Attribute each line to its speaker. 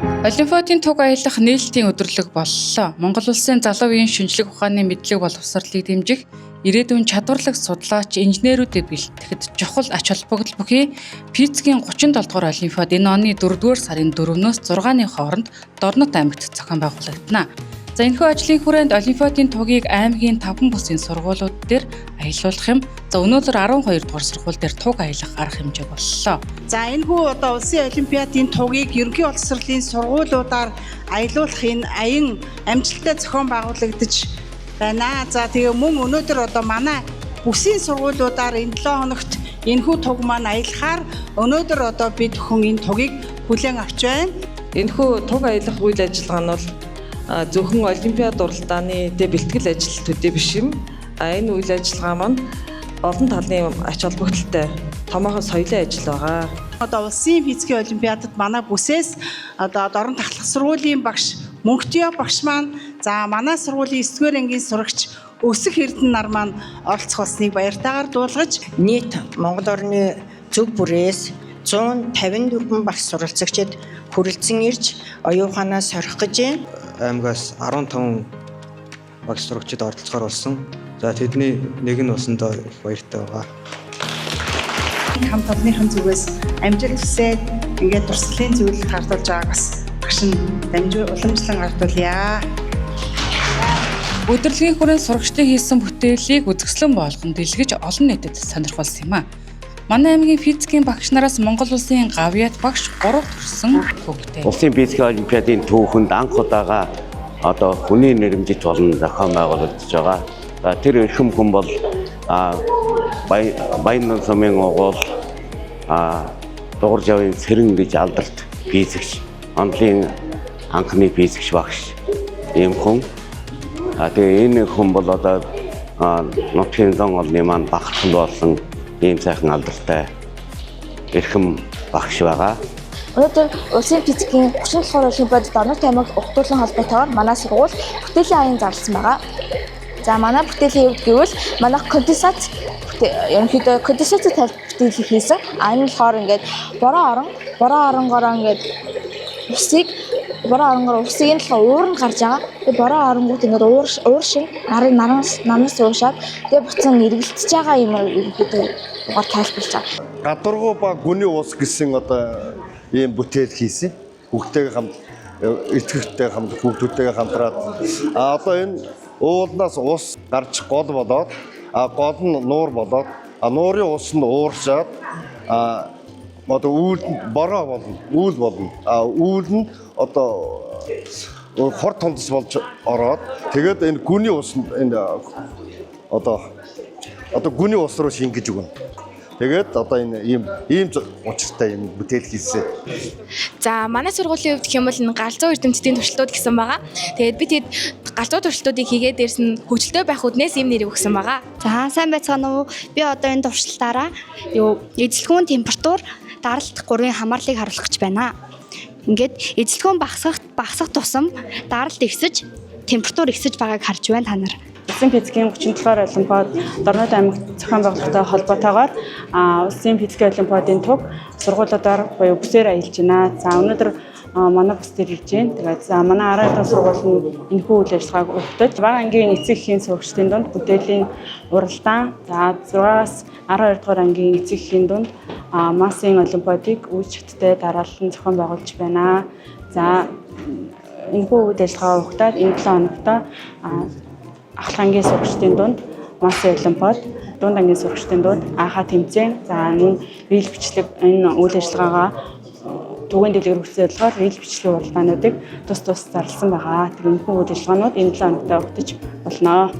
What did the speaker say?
Speaker 1: Олимпиадын туг аялах нээлтийн өдөрлөг боллоо. Монгол улсын залуу үеийн шинжлэх ухааны мэдлэг боловсролыг дэмжих, ирээдүйн чадварлаг судлаач, инженерүүдийг бэлтгэхэд чухал ач холбогдол бүхий Пицгийн 37 дугаар Олимпиад энэ оны 4-р сарын 4-өөс 6-ны хооронд Дорнот аймагт зохион байгуулагдана. За энэхүү ажлын хүрээнд Олимпиадын тугийг аймгийн 5 бүсийн сургуулиуд дээр аялуулах юм. За өнөөдөр 12 дугаар сургууль дээр туг аялах арга хэмжээ боллоо.
Speaker 2: За энэхүү улсын Олимпиадын тугийг ерөнхий боловсролын сургуулиудаар аялуулах энэ аян амжилттай зохион байгуулагдаж байна. За тэгээ мөн өнөөдөр манай бүсийн сургуулиудаар энэ 7 хоногт энэхүү туг маань аялахаар өнөөдөр бид бүхэн энэ тугийг хүлээн авч байна.
Speaker 3: Энэхүү туг аялах үйл ажиллагаа нь бол зөвхөн Олимпиад уралдааны бэлтгэл ажил төдий биш юм. Энэ үйл ажиллагаа маань олон талын ач холбогдолтой томоохон соёлын ажил байгаа.
Speaker 2: Улсын физикийн олимпиадад манай бүсээс дорн тахлах сургуулийн багш Мөнхтё багш маань манай сургуулийн 9-р ангийн сурагч Өсөх Эрдэнэ нар маань оролцох болсныг баяртайгаар дуулгаж
Speaker 4: нийт Монгол орны зөв бүрээс 154 багш суралцагчид хүрэлцэн ирж оюуханаас сорих гэж
Speaker 5: аймгаас 15 багш сурагчид оролцохоор болсон. За тэдний нэг нь усандаа их баяртай байгаа.
Speaker 2: Хамт олонныхын зүгээс амжилт хүсээд ингээд туршлагын зөвлөлд хардуулж байгааг бас багш нь уламжлан ардуулъя.
Speaker 1: Өдөрлөгийн хүрээнд сурагчдын хийсэн бүтээлийг үзэсгэлэн болгон дэлгэж олон нийтэд сонирхолсон юм а. Манай аймгийн физикийн багш нараас Монгол улсын гавьяат багш 3 төрсөн хөгтэй.
Speaker 6: Улсын физикийн олимпиадын түүхэнд анх удаага хүний нэрэмжит болон зохион байгуулагдаж байгаа. Тэр эрхэм хүн бол Баян сумын угуул Дугур Жавын Сэрэн гэж алдарт физикч, онлын анхны физикч багш ийм хүн. Тэгээ энэ хүн бол нутгийн зон олны маань багтхан болсон ийм сайхан алдартай эрхэм багш байгаа.
Speaker 7: Өнөөдөр улсын физикийн 37 дугаар Олимпиадад Дорнот аймаг угтуулсан холбоотойгоор манай сургууль бүтээлийн аян зарласан байгаа. За манай бүтээлийн хувьд гэвэл манай конденсат ерөнхийдөө конденсат бүтээлийг хийсэн. Энэ болохоор ингээд бороо оронгоор ингээд бороо урсыг нь уур нь гарч байгаа. Тэгээ бороо оронгууд ингээд уур шиг намнаас уушаад тэгээ буцан эргэлдэж байгаа юм ерөнхийдөө угаар тайлбарлаж байгаа.
Speaker 8: Гадаргуу ба гүний ус гэсэн ийм бүтээл хийсэн. Хүүхдтэйгээ хамт эцэгтэй хамт хүүхдүүдтэйгээ хамтраад энэ уулнаас ус гарч гол болоод гол нь нуур болоод нуурын ус нь ууршаад үйл бороо болно, үйл болно. Үйл нь хор тондос болж ороод тэгээд энэ гүний ус нь гүний ус руу шингэж өгнө. Тэгээд энэ ийм учиртай юм бүтээл хийсэн.
Speaker 9: За манай сургуулийн хувьд гэх юм бол энэ галзуу эрдэмтдийн туршилтууд гэсэн байгаа. Тэгээд бид галзуу туршилтуудыг хийгээд дээрс нь хөгжилтэй байх үднээс ийм нэр өгсөн байгаа.
Speaker 10: За сайн байцгаана уу? Би энэ туршилтаараа эзэлхүүн температур даралт 3-ын хамаарлыг харуулах гэж байна. Ингээд эзэлхүүн багасгах тусам даралт ихсэж, температур ихсэж байгааг харж байна та нар.
Speaker 11: Улсын физикийн 37 дугаар Олимпиад Дорнот аймагт зохион байгуулалттай холбоотойгоор улсын физикийн олимпиадын туг сургуулиудаар буюу бүсээр аялж байна. За өнөөдөр манай бүс дээр ирж байна. Тэгээд манай 12 дахь сургууль нь энэхүү үйл ажиллагааг өгдөж бага ангийн эцэг эхийн сурагчдын дунд бүтээлийн уралдаан, за 6-аас 12 дугаар ангийн эцэг эхийн дунд массын олимпиадыг үйл шаттай дараалан зохион байгуулж байна. За энэхүү үйл ажиллагаа өгдөөд энэ 7 хоногт Ахлах ангийн сурагчдын дунд массын олимпиад, дунд ангийн сурагчдын дунд анхаа тэмцээн, за энэ рил бичлэг энэ үйл ажиллагаагаа түгээн дэлгэрүүлсэн болохоор рил бичлэгийн уралдаануудыг тус зарласан байгаа. Тэгэхээр энэ үйл ажиллагаанууд энэ 7 хоногт өгдөж болно.